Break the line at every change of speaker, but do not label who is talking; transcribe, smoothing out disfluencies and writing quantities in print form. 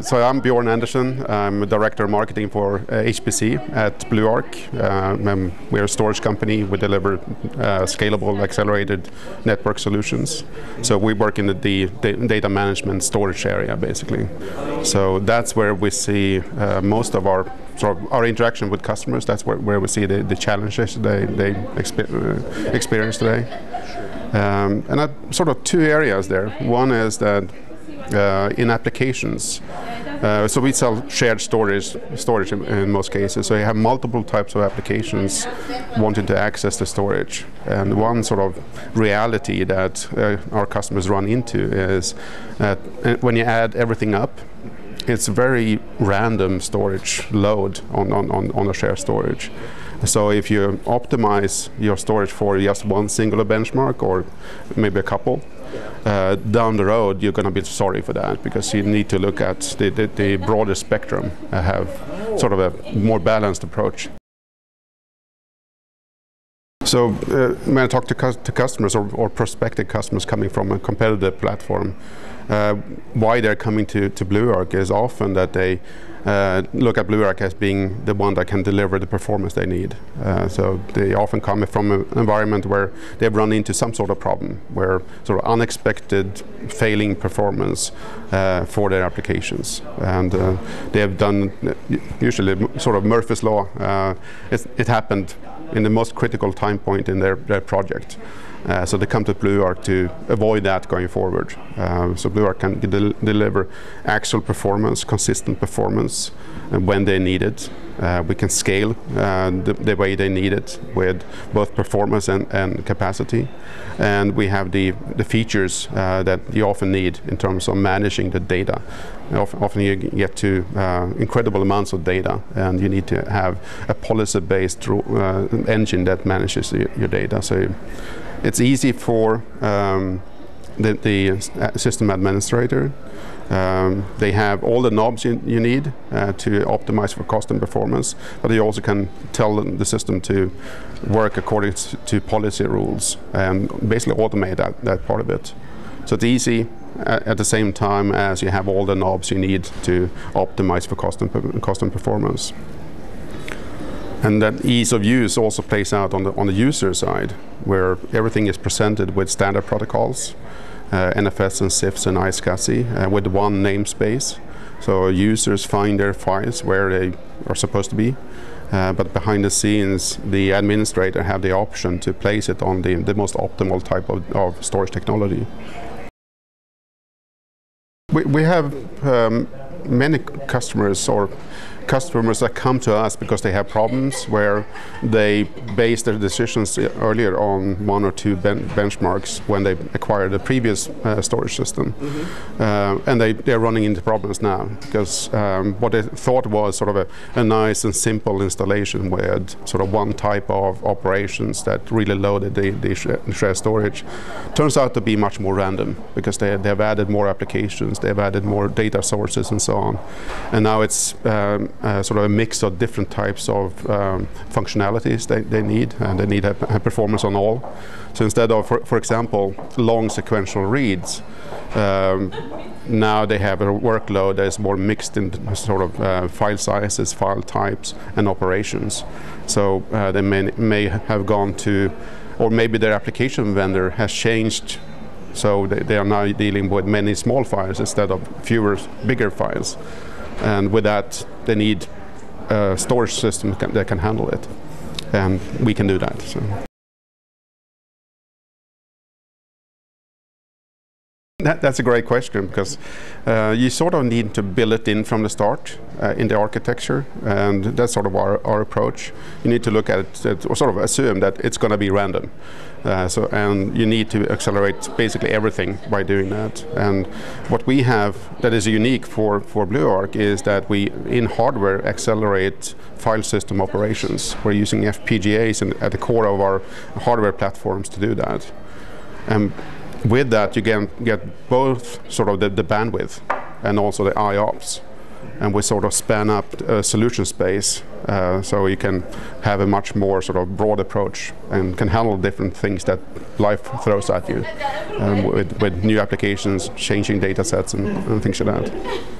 So I'm Bjorn Andersson. I'm a Director of Marketing for HPC at BlueArc. We're a storage company. We deliver scalable, accelerated network solutions. So we work in the data management storage area, basically. So that's where we see most of our interaction with customers. That's where we see the challenges they experience today. And sort of two areas there. One is that in applications, so we sell shared storage in most cases. So you have multiple types of applications wanting to access the storage. And one sort of reality that our customers run into is that when you add everything up, it's very random storage load on a shared storage. So if you optimize your storage for just one singular benchmark or maybe a couple, down the road you're going to be sorry for that, because you need to look at the broader spectrum and have sort of a more balanced approach. So when I talk to customers or prospective customers coming from a competitive platform, why they're coming to BlueArc is often that they look at BlueArc as being the one that can deliver the performance they need. So they often come from an environment where they've run into some sort of problem, where sort of unexpected failing performance for their applications. And they have done usually sort of Murphy's Law. It happened in the most critical time point in their project. So they come to BlueArc to avoid that going forward. So BlueArc can deliver actual performance, consistent performance when they need it. We can scale the way they need it with both performance and capacity. And we have the features that you often need in terms of managing the data. Often you get to incredible amounts of data, and you need to have a policy-based engine that manages your data. So it's easy for the system administrator. They have all the knobs you need to optimize for cost and performance, but you also can tell the system to work according to policy rules and basically automate that part of it. So it's easy at the same time as you have all the knobs you need to optimize for cost and performance. And that ease of use also plays out on the user side, where everything is presented with standard protocols, NFS and CIFS and iSCSI, with one namespace. So users find their files where they are supposed to be, but behind the scenes, the administrator have the option to place it on the most optimal type of storage technology. We have many customers that come to us because they have problems where they base their decisions earlier on one or two benchmarks when they acquired the previous storage system. Mm-hmm. And they're running into problems now because what they thought was sort of a nice and simple installation with sort of one type of operations that really loaded the shared storage turns out to be much more random, because they have added more applications, they've added more data sources and so on. And now it's sort of a mix of different types of functionalities they need, and they need to have performance on all. So instead of, for example, long sequential reads, now they have a workload that is more mixed in sort of file sizes, file types, and operations. So they may have gone to, or maybe their application vendor has changed. So they are now dealing with many small files instead of fewer, bigger files. And with that, they need a storage system that can handle it. And we can do that. So. That's a great question, because you sort of need to build it in from the start in the architecture, and that's sort of our approach. You need to look at it, or sort of assume that it's going to be random. And you need to accelerate basically everything by doing that. And what we have that is unique for BlueArc is that we, in hardware, accelerate file system operations. We're using FPGAs at the core of our hardware platforms to do that. With that, you get both sort of the bandwidth and also the IOPS. And we sort of span up a solution space, so you can have a much more sort of broad approach and can handle different things that life throws at you with new applications, changing data sets and things like that.